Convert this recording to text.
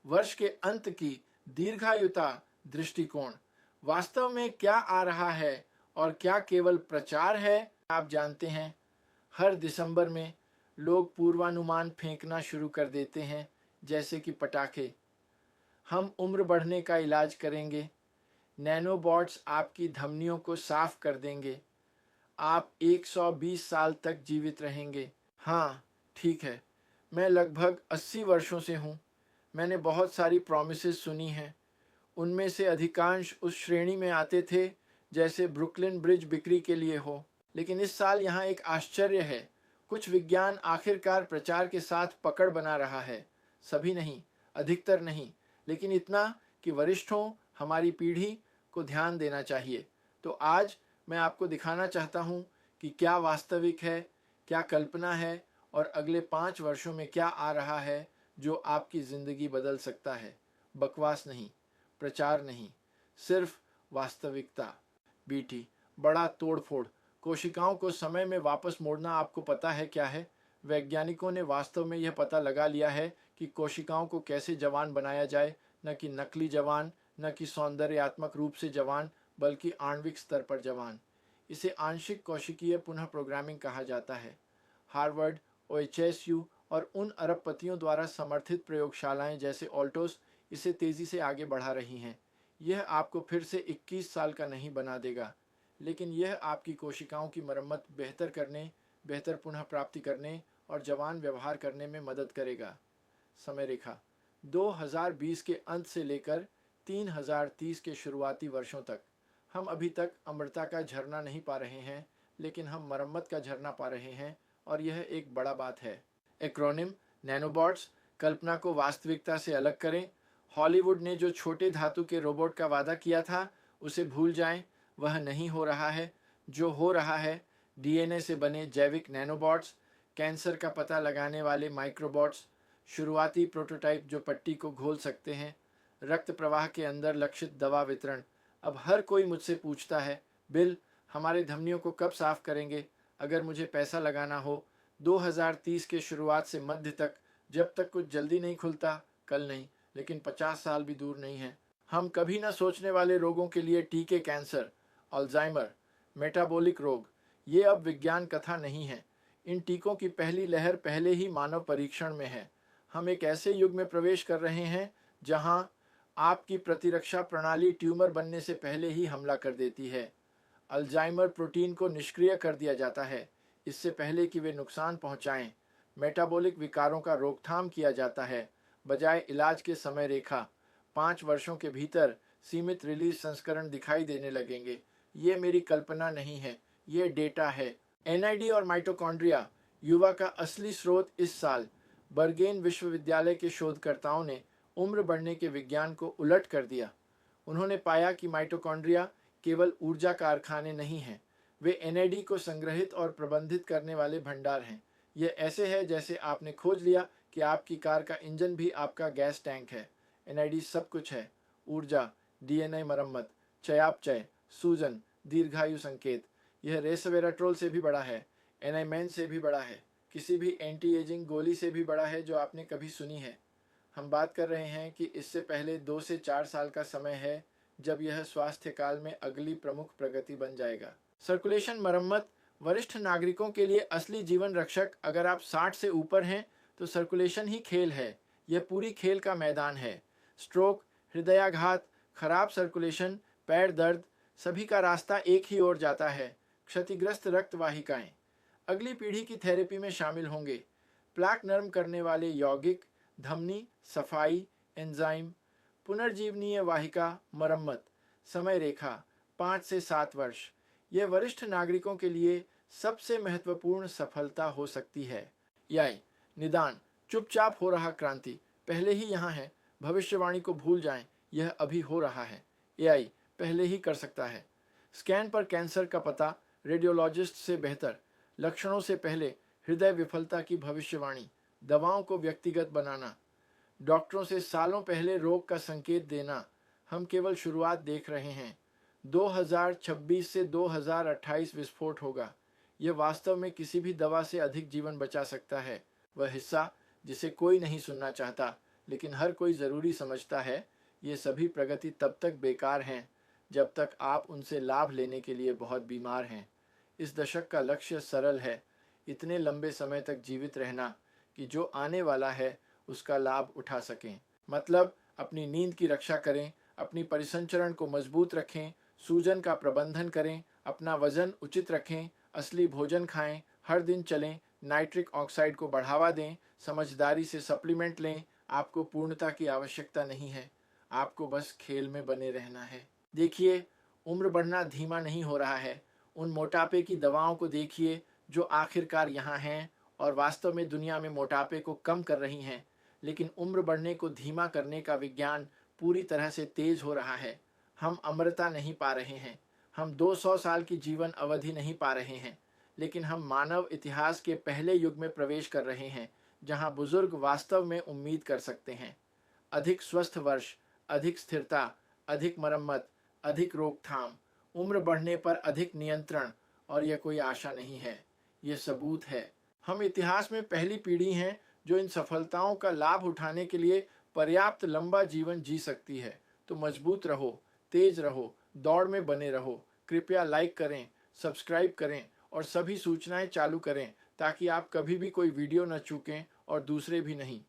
वर्ष के अंत की दीर्घायुता दृष्टिकोण। वास्तव में क्या आ रहा है और क्या केवल प्रचार है, आप जानते हैं। हर दिसंबर में लोग पूर्वानुमान फेंकना शुरू कर देते हैं, जैसे कि पटाखे। हम उम्र बढ़ने का इलाज करेंगे। नैनोबॉट्स आपकी धमनियों को साफ कर देंगे। आप 120 साल तक जीवित रहेंगे। हाँ, ठीक है। मैं लगभग 80 वर्षों से हूँ। मैंने बहुत सारी प्रॉमिसेस सुनी हैं। उनमें से अधिकांश उस श्रेणी में आते थे जैसे ब्रुकलिन ब्रिज बिक्री के लिए हो। लेकिन इस साल यहाँ एक आश्चर्य है। कुछ विज्ञान आखिरकार प्रचार के साथ पकड़ बना रहा है। सभी नहीं, अधिकतर नहीं, लेकिन इतना कि वरिष्ठों, हमारी पीढ़ी को ध्यान देना चाहिए। तो आज मैं आपको दिखाना चाहता हूँ कि क्या वास्तविक है, क्या कल्पना है, और अगले 5 वर्षों में क्या आ रहा है जो आपकी ज़िंदगी बदल सकता है। बकवास नहीं, प्रचार नहीं, सिर्फ वास्तविकता। बीटी, बड़ा तोड़फोड़। कोशिकाओं को समय में वापस मोड़ना आपको पता है क्या है? वैज्ञानिकों ने वास्तव में यह पता लगा लिया है कि कोशिकाओं को कैसे जवान बनाया जाए, न कि नकली जवान, न कि सौंदर्यात्मक रूप से जवान, बल्कि आणविक स्तर पर जवान। इसे आंशिक कोशिकीय पुनः प्रोग्रामिंग कहा जाता है। हार्वर्ड, OHSU और उन अरबपतियों द्वारा समर्थित प्रयोगशालाएं जैसे ऑल्टोस इसे तेजी से आगे बढ़ा रही हैं। यह आपको फिर से 21 साल का नहीं बना देगा, लेकिन यह आपकी कोशिकाओं की मरम्मत बेहतर करने, बेहतर पुनः प्राप्ति करने और जवान व्यवहार करने में मदद करेगा। समय रेखा 2020 के अंत से लेकर 3030 के शुरुआती वर्षों तक। हम अभी तक अमरता का झरना नहीं पा रहे हैं, लेकिन हम मरम्मत का झरना पा रहे हैं, और यह एक बड़ा बात है। Acronym nanobots. कल्पना को वास्तविकता से अलग करें। हॉलीवुड ने जो छोटे धातु के रोबोट का वादा किया था, उसे भूल जाएं। वह नहीं हो रहा है। जो हो रहा है, DNA से बने जैविक नैनोबॉट्स, कैंसर का पता लगाने वाले माइक्रोबॉट्स, शुरुआती प्रोटोटाइप जो पट्टी को घोल सकते हैं, रक्त प्रवाह के अंदर लक्षित दवा वितरण। अब हर कोई मुझसे पूछता है, बिल, हमारे धमनियों को कब साफ करेंगे? अगर मुझे पैसा लगाना हो 2030 के शुरुआत से मध्य तक, जब तक कुछ जल्दी नहीं खुलता, कल नहीं, लेकिन 50 साल भी दूर नहीं है। हम कभी न सोचने वाले रोगों के लिए टीके, कैंसर, अल्जाइमर, मेटाबॉलिक रोग, ये अब विज्ञान कथा नहीं है। इन टीकों की पहली लहर पहले ही मानव परीक्षण में है। हम एक ऐसे युग में प्रवेश कर रहे हैं जहां आपकी प्रतिरक्षा प्रणाली ट्यूमर बनने से पहले ही हमला कर देती है। अल्जाइमर प्रोटीन को निष्क्रिय कर दिया जाता है इससे पहले कि वे नुकसान पहुंचाएं। मेटाबॉलिक विकारों का रोकथाम किया जाता है बजाय इलाज के। समय रेखा 5 वर्षों के भीतर सीमित रिलीज संस्करण दिखाई देने लगेंगे। ये मेरी कल्पना नहीं है, ये डेटा है। NID और माइटोकॉन्ड्रिया, युवा का असली स्रोत। इस साल बर्गेन विश्वविद्यालय के शोधकर्ताओं ने उम्र बढ़ने के विज्ञान को उलट कर दिया। उन्होंने पाया कि माइटोकॉन्ड्रिया केवल ऊर्जा कारखाने नहीं हैं, वे NAD को संग्रहित और प्रबंधित करने वाले भंडार हैं। यह ऐसे है जैसे आपने खोज लिया कि आपकी कार का इंजन भी आपका गैस टैंक है। NAD सब कुछ है। ऊर्जा, DNA मरम्मत, चयापचय, सूजन, दीर्घायु संकेत। यह रेसवेराट्रोल से भी बड़ा है, एनाइमेन से भी बड़ा है, किसी भी एंटी एजिंग गोली से भी बड़ा है जो आपने कभी सुनी है। हम बात कर रहे हैं कि इससे पहले 2 से 4 साल का समय है जब यह स्वास्थ्य काल में अगली प्रमुख प्रगति बन जाएगा। सर्कुलेशन मरम्मत, वरिष्ठ नागरिकों के लिए असली जीवन रक्षक। अगर आप 60 से ऊपर हैं तो सर्कुलेशन ही खेल है। यह पूरी खेल का मैदान है। स्ट्रोक, हृदयाघात, खराब सर्कुलेशन, पैर दर्द, सभी का रास्ता एक ही ओर जाता है, क्षतिग्रस्त रक्त वाहिकाएं। अगली पीढ़ी की थेरेपी में शामिल होंगे प्लाक नरम करने वाले यौगिक, धमनी सफाई, एंजाइम, पुनर्जीवनीय वाहिका मरम्मत। समय रेखा 5 से 7 वर्ष। यह वरिष्ठ नागरिकों के लिए सबसे महत्वपूर्ण सफलता हो सकती है। याय निदान, चुपचाप हो रहा क्रांति पहले ही यहाँ है। भविष्यवाणी को भूल जाएं, यह अभी हो रहा है। AI पहले ही कर सकता है। स्कैन पर कैंसर का पता, रेडियोलॉजिस्ट से बेहतर। लक्षणों से पहले हृदय विफलता की भविष्यवाणी, दवाओं को व्यक्तिगत बनाना, डॉक्टरों से सालों पहले रोग का संकेत देना। हम केवल शुरुआत देख रहे हैं। 2026 से 2028 विस्फोट होगा। यह वास्तव में किसी भी दवा से अधिक जीवन बचा सकता है। वह हिस्सा जिसे कोई नहीं सुनना चाहता, लेकिन हर कोई ज़रूरी समझता है ये सभी प्रगति तब तक बेकार हैं जब तक आप उनसे लाभ लेने के लिए बहुत बीमार हैं। इस दशक का लक्ष्य सरल है, इतने लंबे समय तक जीवित रहना कि जो आने वाला है उसका लाभ उठा सकें। मतलब अपनी नींद की रक्षा करें, अपनी परिसंचरण को मजबूत रखें, सूजन का प्रबंधन करें, अपना वजन उचित रखें, असली भोजन खाएं, हर दिन चलें, नाइट्रिक ऑक्साइड को बढ़ावा दें, समझदारी से सप्लीमेंट लें। आपको पूर्णता की आवश्यकता नहीं है, आपको बस खेल में बने रहना है। देखिए, उम्र बढ़ना धीमा नहीं हो रहा है। उन मोटापे की दवाओं को देखिए जो आखिरकार यहाँ हैं और वास्तव में दुनिया में मोटापे को कम कर रही हैं। लेकिन उम्र बढ़ने को धीमा करने का विज्ञान पूरी तरह से तेज हो रहा है। हम अमरता नहीं पा रहे हैं, हम 200 साल की जीवन अवधि नहीं पा रहे हैं, लेकिन हम मानव इतिहास के पहले युग में प्रवेश कर रहे हैं जहां बुजुर्ग वास्तव में उम्मीद कर सकते हैं। अधिक स्वस्थ वर्ष, अधिक स्थिरता, अधिक मरम्मत, अधिक रोकथाम, उम्र बढ़ने पर अधिक नियंत्रण। और यह कोई आशा नहीं है, यह सबूत है। हम इतिहास में पहली पीढ़ी हैं जो इन सफलताओं का लाभ उठाने के लिए पर्याप्त लंबा जीवन जी सकती है। तो मजबूत रहो, तेज रहो, दौड़ में बने रहो। कृपया लाइक करें, सब्सक्राइब करें और सभी सूचनाएं चालू करें ताकि आप कभी भी कोई वीडियो न चूकें और दूसरे भी नहीं।